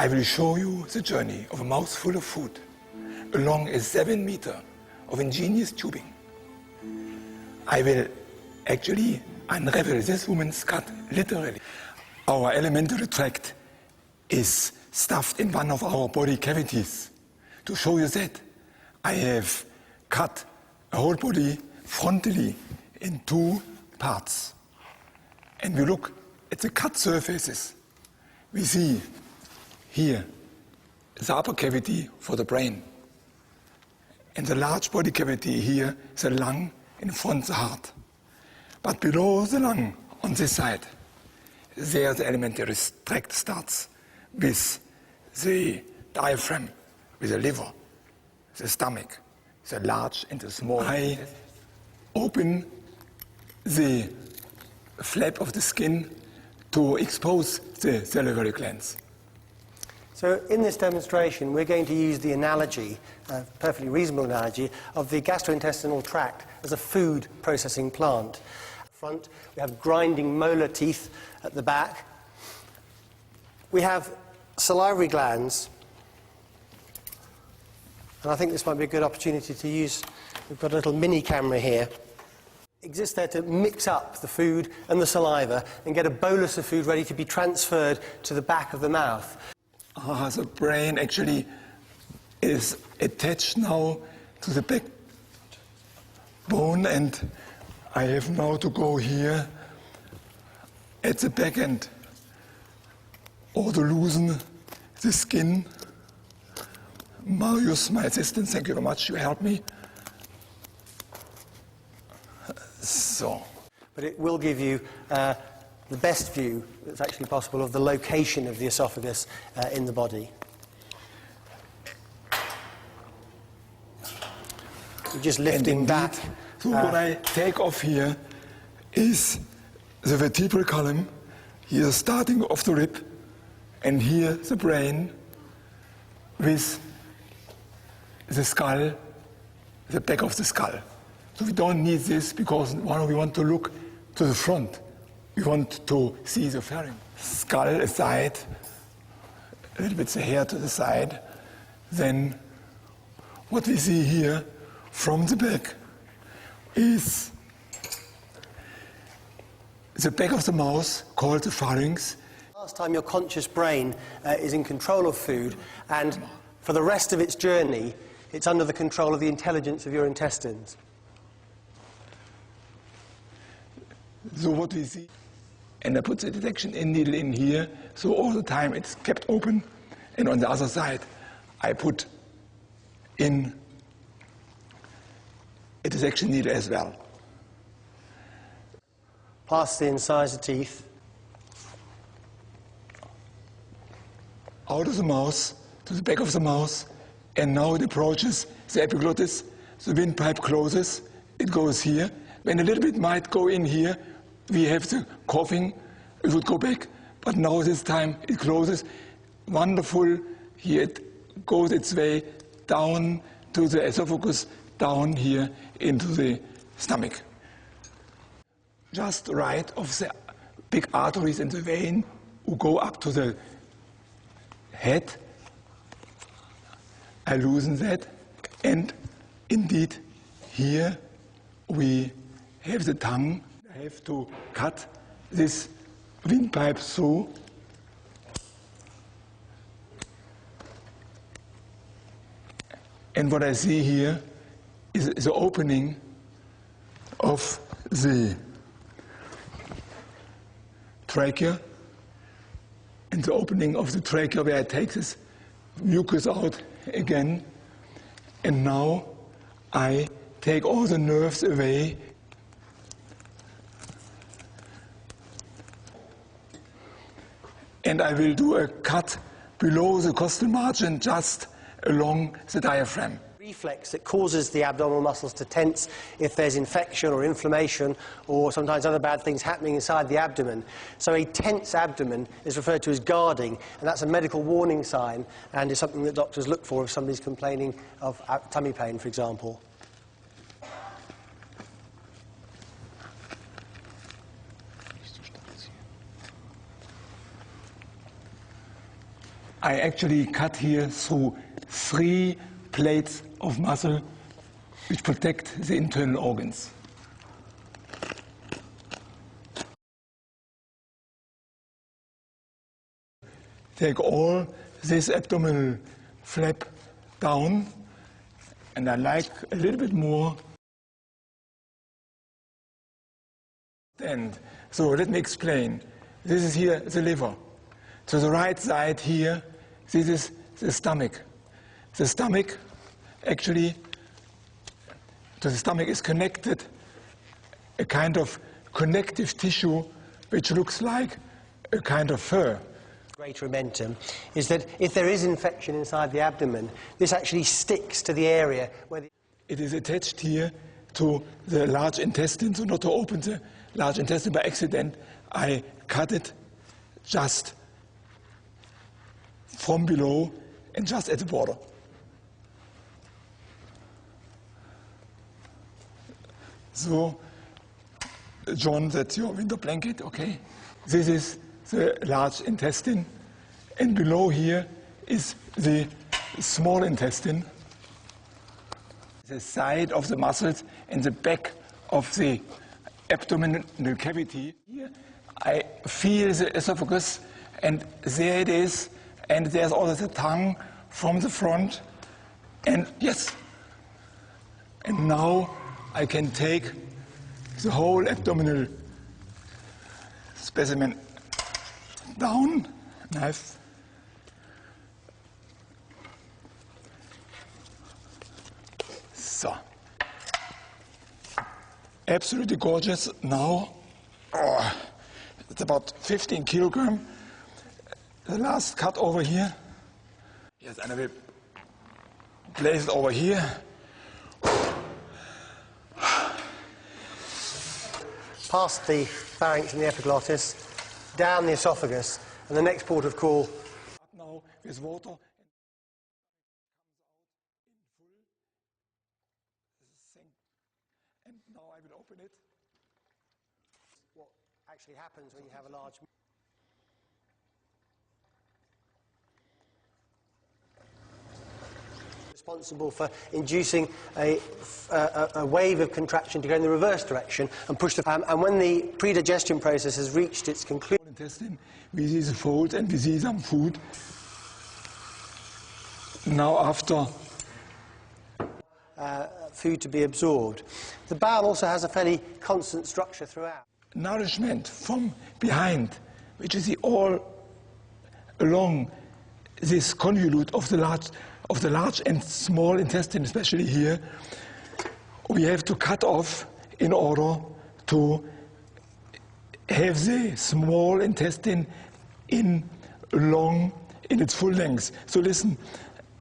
I will show you the journey of a mouthful of food along a 7 meter of ingenious tubing. I will actually unravel this woman's cut, literally. Our alimentary tract is stuffed in one of our body cavities. To show you that, I have cut a whole body frontally in 2 parts. And we look at the cut surfaces. We see here the upper cavity for the brain. And the large body cavity here, the lung, in front the heart. But below the lung, on this side, there the alimentary tract starts with the diaphragm, with the liver, the stomach, the large and the small. I open the flap of the skin to expose the salivary glands. So in this demonstration, we're going to use the analogy, a perfectly reasonable analogy, of the gastrointestinal tract as a food processing plant. At the front, we have grinding molar teeth at the back. We have salivary glands. And I think this might be a good opportunity to use, we've got a little mini camera here. Exists there to mix up the food and the saliva and get a bolus of food ready to be transferred to the back of the mouth. The brain actually is attached now to the backbone, and I have now to go here at the back end or to loosen the skin. Marius, my assistant, thank you very much, you helped me. So. But it will give you the best view that's actually possible of the location of the esophagus in the body. You're just lifting back. So what I take off here is the vertebral column, here the starting of the rib, and here the brain with the skull, the back of the skull. So we don't need this because we want to look to the front. We want to see the pharynx. Skull aside, a little bit the hair to the side. Then what we see here from the back is the back of the mouth called the pharynx. Last time your conscious brain is in control of food, and for the rest of its journey, it's under the control of the intelligence of your intestines. So what we see, and I put the detection needle in here, so all the time it's kept open, and on the other side I put in a detection needle as well. Past the incisor teeth. Out of the mouth, to the back of the mouth, and now it approaches the epiglottis, the windpipe closes, it goes here. When a little bit might go in here, we have the coughing, it would go back, but now this time it closes. Wonderful, here it goes its way down to the esophagus, down here into the stomach. Just right of the big arteries in the vein who go up to the head. I loosen that, and indeed here we have the tongue. I have to cut this windpipe through. And what I see here is the opening of the trachea, and the opening of the trachea where I take this mucus out again. And now I take all the nerves away. And I will do a cut below the costal margin, just along the diaphragm. Reflex that causes the abdominal muscles to tense if there's infection or inflammation or sometimes other bad things happening inside the abdomen. So a tense abdomen is referred to as guarding, and that's a medical warning sign, and is something that doctors look for if somebody's complaining of tummy pain, for example. I actually cut here through 3 plates of muscle which protect the internal organs. Take all this abdominal flap down, and I like a little bit more. And so let me explain. This is here the liver. To the right side here, this is the stomach. The stomach, actually, to the stomach is connected a kind of connective tissue which looks like a kind of fur. Greater momentum is that if there is infection inside the abdomen, this actually sticks to the area where it is attached here to the large intestine, so not to open the large intestine by accident. I cut it just from below and just at the border. So, John, that's your winter blanket, okay? This is the large intestine, and below here is the small intestine. The side of the muscles and the back of the abdominal cavity. Here I feel the esophagus, and there it is, and there's also the tongue from the front, and yes. And now I can take the whole abdominal specimen down, knife. So, absolutely gorgeous. Now, it's about 15 kilogram. The last cut over here. Yes, and I will place it over here. past the pharynx and the epiglottis, down the esophagus, and the next port of call. Now with water. And now I will open it. What actually happens when you have a large... responsible for inducing a wave of contraction to go in the reverse direction and push the... and when the predigestion process has reached its conclusion... intestine, we see the folds and we see some food. Now after... food to be absorbed. The bowel also has a fairly constant structure throughout. Nourishment from behind, which is all along this convolute of the large and small intestine, especially here, we have to cut off in order to have the small intestine in its full length. So listen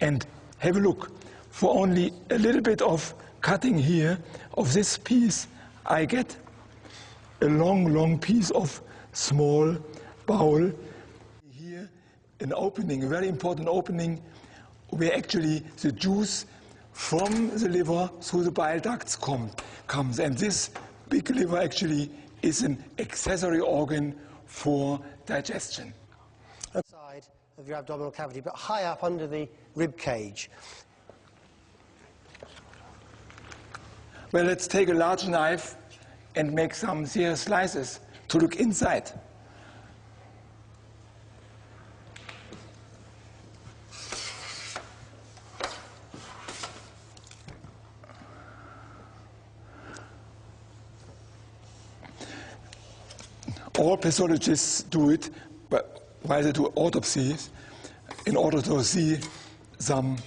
and have a look. For only a little bit of cutting here of this piece, I get a long piece of small bowel. Here an opening, a very important opening, where actually the juice from the liver through the bile ducts comes. And this big liver actually is an accessory organ for digestion. Outside of your abdominal cavity, but high up under the rib cage. Well, let's take a large knife and make some serious slices to look inside. All pathologists do it while they do autopsies in order to see some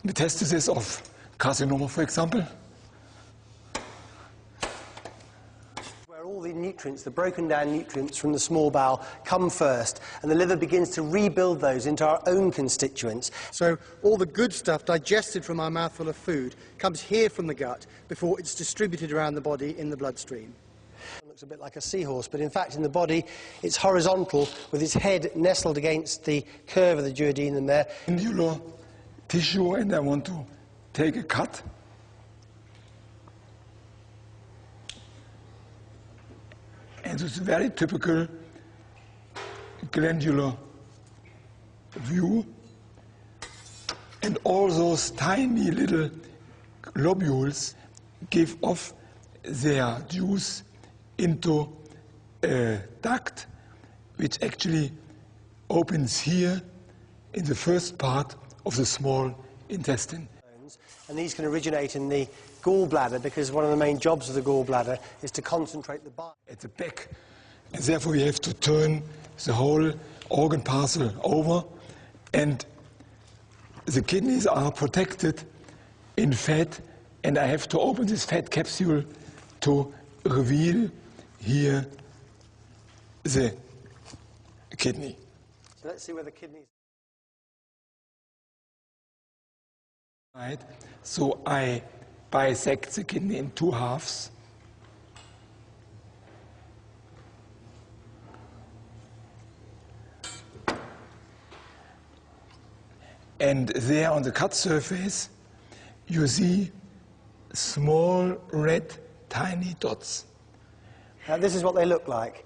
metastasis of carcinoma, for example. All the nutrients, the broken down nutrients from the small bowel come first, and the liver begins to rebuild those into our own constituents. So all the good stuff digested from our mouthful of food comes here from the gut before it's distributed around the body in the bloodstream. It looks a bit like a seahorse, but in fact in the body it's horizontal with its head nestled against the curve of the duodenum there. Glandular tissue, and I want to take a cut. And it's very typical glandular view, and all those tiny little globules give off their juice into a duct which actually opens here in the first part of the small intestine. And these can originate in the gallbladder because one of the main jobs of the gallbladder is to concentrate the bile. At the back, and therefore we have to turn the whole organ parcel over, and the kidneys are protected in fat, and I have to open this fat capsule to reveal here the kidney. So let's see where the kidneys. Right. So I bisect the kidney in two halves. And there on the cut surface, you see small red tiny dots. Now this is what they look like.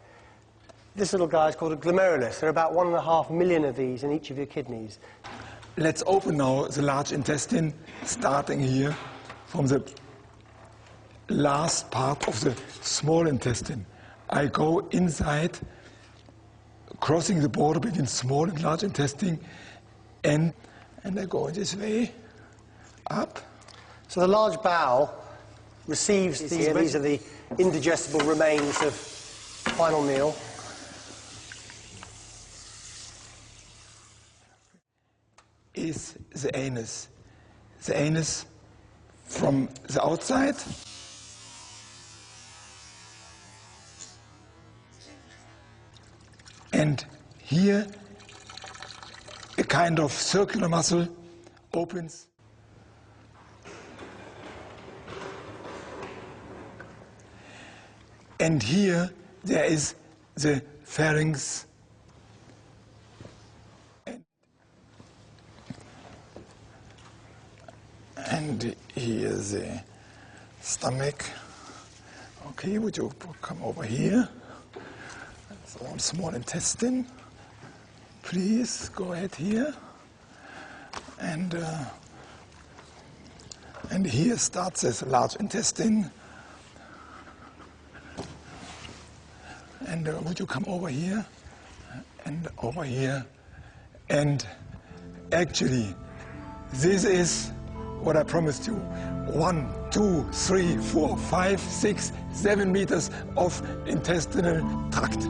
This little guy is called a glomerulus. There are about 1.5 million of these in each of your kidneys. Let's open now the large intestine, starting here from the last part of the small intestine. I go inside, crossing the border between small and large intestine, and I go this way, up. So the large bowel receives these are the indigestible remains of final meal. Is the anus. The anus from the outside. And here a kind of circular muscle opens. And here there is the pharynx. And here the stomach. Okay, would you come over here? That's one small intestine. Please go ahead here. And here starts this large intestine. And would you come over here? And over here. And actually, this is what I promised you. 1, 2, 3, 4, 5, 6, 7 meters of intestinal tract.